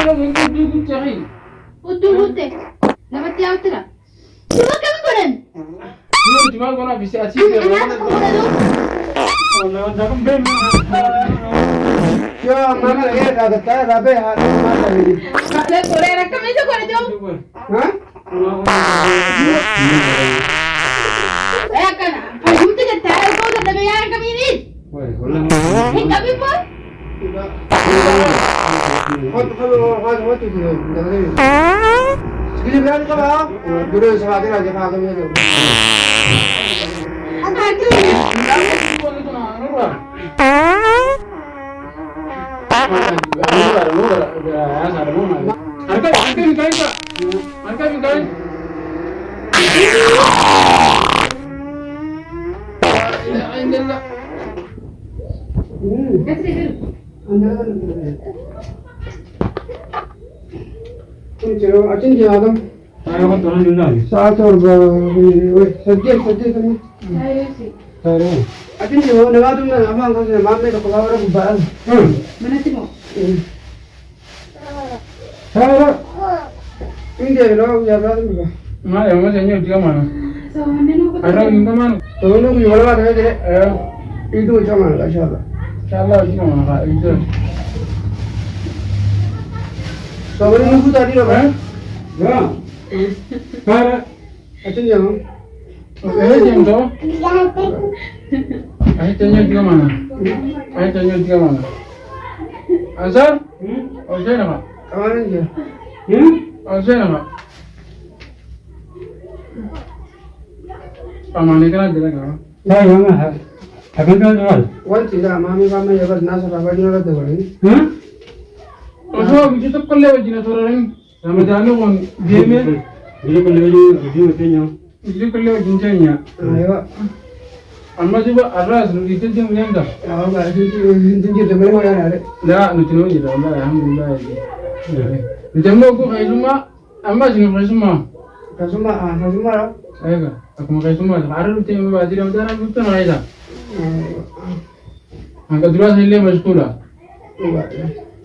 lo gudu gucari. Udah. Dapat dia utara. Coba kami koran. Cuma gua bisa achieve. Anak aku koran tu. Kalau jangan bem. Yo, mama lagi ada kata rabe hari mana lagi? Kalau koran rakam itu koran jom. Hah? Kan? Pagi tu kita tahu kau dah bayar kami ni. Kami pun. What itu? Sekali berani kau bawa? Dulu sebab itu aja kau kami tu. चलो अचिन जी आदम Saya kan tuan juga. 700 सज्जे तुम Saya. अचिन जी हो नवा तुम ना हम अंकल से मामले तो कवर बाल Mana tengok? Saya. इंदे लो या बात में Mana yang macam ni dia mana? So, mana nak Ada yang mana? तो लोग ये वाला बात है तेरे इधर चला इंशाल्लाह Insyaallah dia mana? Itu. तो बड़ी नुकु तारी लो भाई Ya. Saya. अचिन जी हम Yang tu. Tanya dia mana? Tanya dia mana? Azhar? Azhar nama? कमाने जी Azhar nama? Pamane kena dia kan? Saya mana? Akan kan jual. वन चीज़ मामी मामी ये बस ना सब बाबा जी लोग तो बड़ी Ojo, itu tu kalau lewat jenis orang lain, sama jalan orang dia ni, Bila kau lewat video tanya. itu kalau lewat jenisnya. आयो Amma juga aras, itu dia punya dah. आओ गाड़ी जी तो बड़े हो यार Dah, nanti nanti dah, alhamdulillah. Macam aku kai semua, amma sini kai semua. कसुमा कसुमा Ayah, aku mau kai semua. Ada tu yang baca dalam cara itu nak ada. Angkat dua saya lewat sekolah.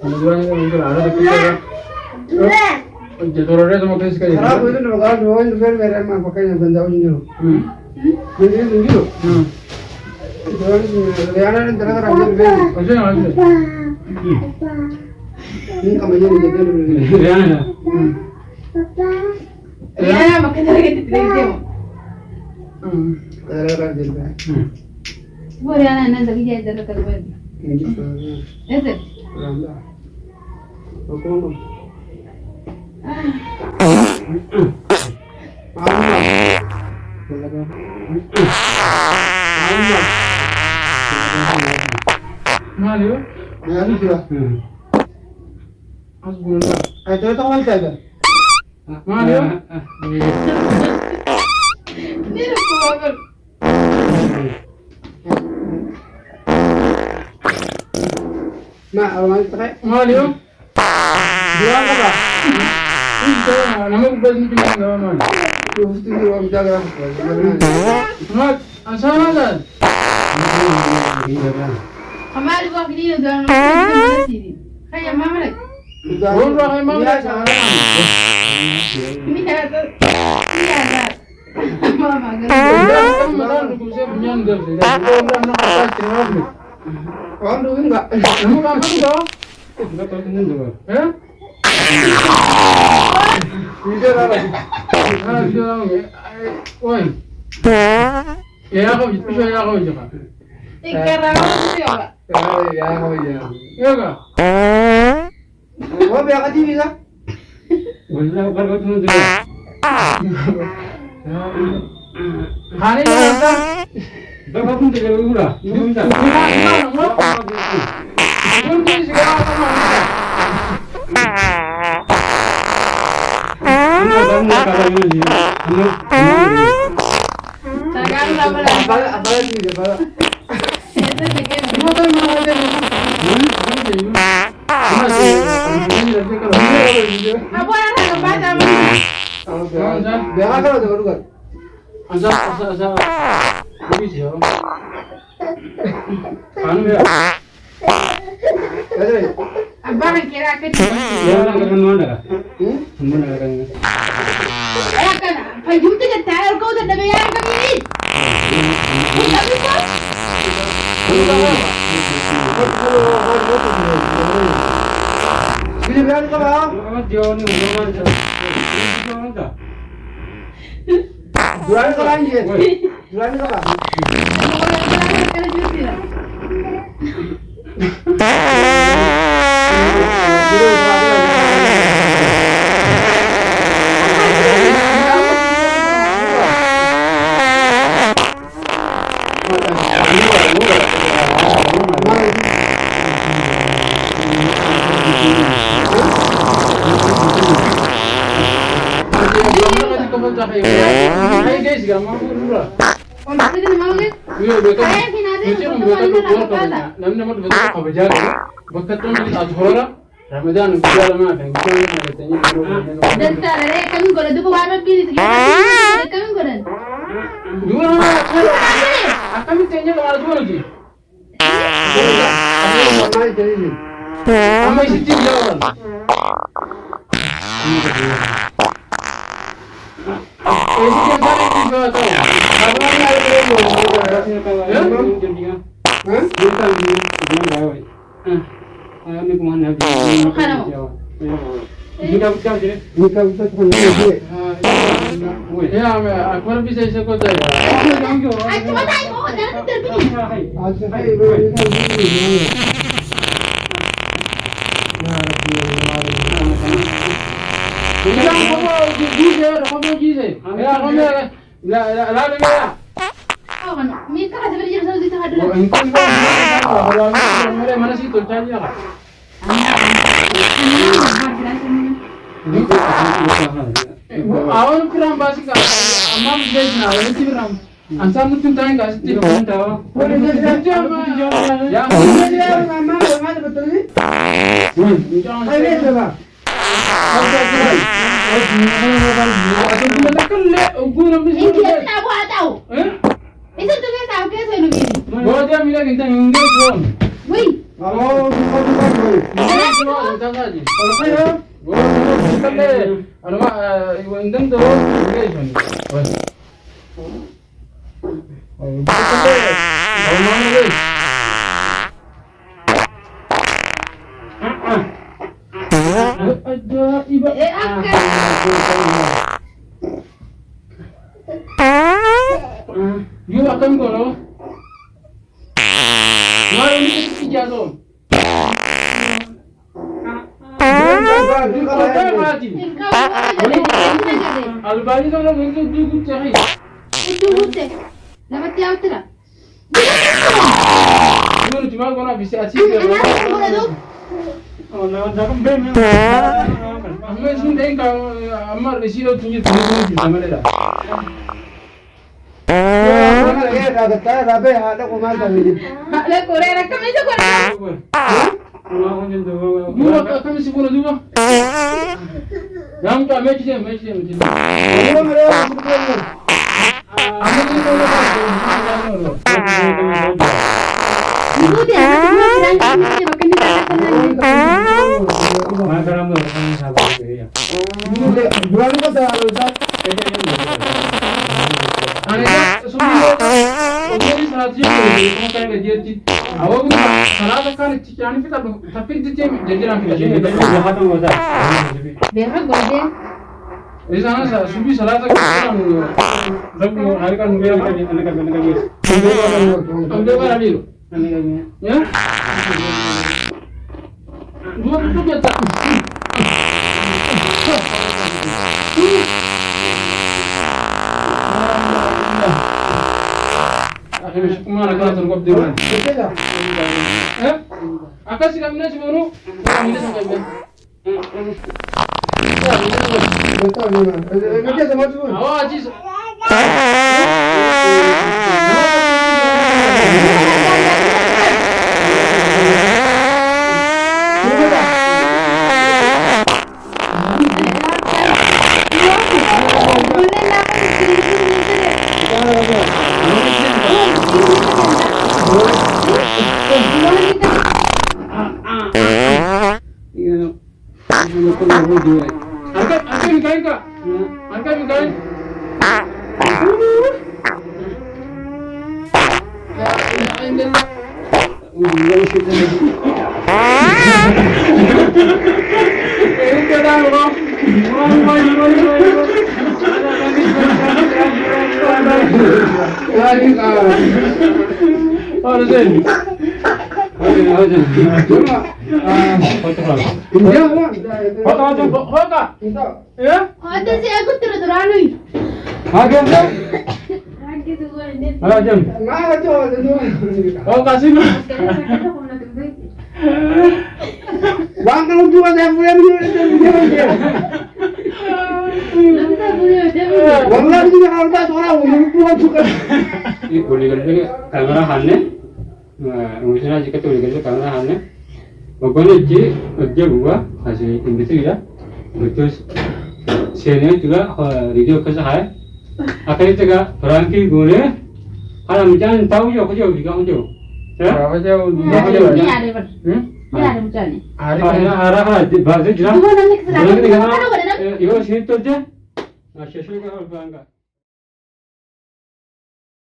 Angkat dua saya lewat sekolah. Ada tu kita. Jatuh orang sama kes kali. खराब हो तो ना गाड़ी हो तो फिर मेरे मां पकड़ने बंदा हो जियो ये जियो तो यार ने तरह तरह के Ojo, ojo. नहीं कम ये नहीं देते Riana. Ya, makanya lagi tengok. तरह तरह के Boleh anak nak lagi jadi dah terbuat. Itu. रामदा तो कौन Malu. मैं नहीं किया Asbunallah. ऐसे तो होता है Malu. Ni aku bawa. मैं और तक Malu. दिया का Itu nama bukan itu yang nama mana. तो उसकी जो हम जाकर Mat, asal ada. Kemarin gua gini udah nggak sini. Kayak mama lagi. Orang ramai mana? Ini ada. Ini ada. Mama gini. Kamu malah aku saya punya anda. Orang nak apa terima ni. और दूंगा enggak Kamu apa tu? Enggak tahu ni juga. Eh? video apa Ah, dia orang. Oi. Ya aku itu saya aku je kan. Sekarang aku coba. ya ya हो गया Ya kan? वो भी आती bisa Wala kalau tu juga. Hari ni ada. Berapa pun tidak gula. Itu minta. Pun tu segala macam. Kamu kalau ini. Sekarang dah apa berapa? apa sih dia apa Itu sikit. Semua tu mana ada. Apa yang nak baca? dia apa kalau baru kan Asa. Ini sih. Anu ya. ada Apa Bahan kira akan Ya orang kan mana? Mana kan? akan. Fahim tu je tahu kau dah bayar kami ni. Tapi kau Bili berani kau lah. Orang jauh ni orang mana? Orang dah. Berani kau lah ni. Berani kau lah. kalau jual lah. Hai guys, gampang pura. Orang tu mau ke? Yo, betul. Saya sih nanti Macam untuk betul mana betul nak kalau kata. namanya betul betul apa jaga. Betul ni adhora. Ramadan bulan mana? Bulan mana? Tanya Dan cara kami gora tu bawa pilih. Kami gora. dua mana? Akan tanya kalau dua lagi. Mari jadi ni. Ama isi tim jalan. Isi tim jalan itu juga tahu. Kalau ni ada dulu. Hah? Bukan ni, bukan dah. Ni kemana? Kita bukan je. Buka buka tu ni. Ya, aku pun bisa ikut saya. Ay, cuma tayo ko. Jangan terbini. Asyik hai berani. Jangan kau gize, kau gize. Ya, kau la ya. Oh, kan. Minta kasi beri jelas di tengah dulu. Engkau kalau mereka mana sih tuh cari ya? Awan kiram basi ka amam dej na awan kiram ansar mutum tayin ka sitti kun tawa Boleh jadi ya mama mama betul ni. Hai ni sama. Ini kita nak buat tahu. Itu tu kan tahu ke saya lebih. Bawa dia mila kita English pun. Wih. Oh, buka buka boleh. Kalau saya kita le alma indang tu English pun. Oh, kita le alma le. Ada iba. Akan. You akan kalau. Mari ni kita jatuh. Albani kalau begitu dulu cari. Itu hotel. Dapat tiap tu lah. Dulu cuma kau nak bisa asyik. Anak boleh tu. Oh, nak jangan benda. Ahmed sudah engkau amar residu tunjuk tunjuk sama dia. Ya, dah kata rabe ada kumal kami. Ada Korea rakam itu Korea. Orang yang tu. Dua kami sepuluh dua. Yang tu match dia. Ini mereka betul. Ahmed itu kalau Ibu dia anak semua bilang kami makan di dalam. Makaram tu orang sabar dia. Bulan ni kata ada. Anak suami dia salah dia kau kan dia ti. Awak pun salah kan cikan kita tapi dia jadi orang kita. Jahat tu masa. Berapa golden? Di sana suami salah kan orang. Tapi hari kan dia Anak dia. ambil barang dia. Ya? Dua itu kita. Akhirnya kemana kita tergop di mana? Betul tak? Akas kami ni seburu. Kami ni sampai ben. Betul ni mah. Kerja sama tu. Awak aji. Ini dua. Angkat bingkai kak. Angkat bingkai. Udah situ lagi. Ini kita loh. Lagi kak. Harus ini. Foto kalau. Iya, Bang. Foto kak. Itu. Ya? Ada sih aku terus-terusan. Agam jam. Lagi tuh gue ini. Halo jam. Nggak coba itu. Oh kasih nih. Bang kalau cuma saya punya video. Nanti boleh ada. Bang lagi juga kalau tak orang umur suka. Ini boleh kerja kamera hanne. Mungkin aja kita boleh kerja kamera hanne. Pokoknya kerja gua hasil industri ya. Terus sini juga video kesah. Akhirnya juga berangki gue. Kalau macam tahu yo kerja di kamu jo. Ya? Berapa jauh? Ini ada ber. Hmm? Ini ada macam ni. Arah bahasa jelas. Dua nanti kesalahan. Berangki di Kalau ada kamu. Yo sini tu je. Nah, sesuai kalau berangkat.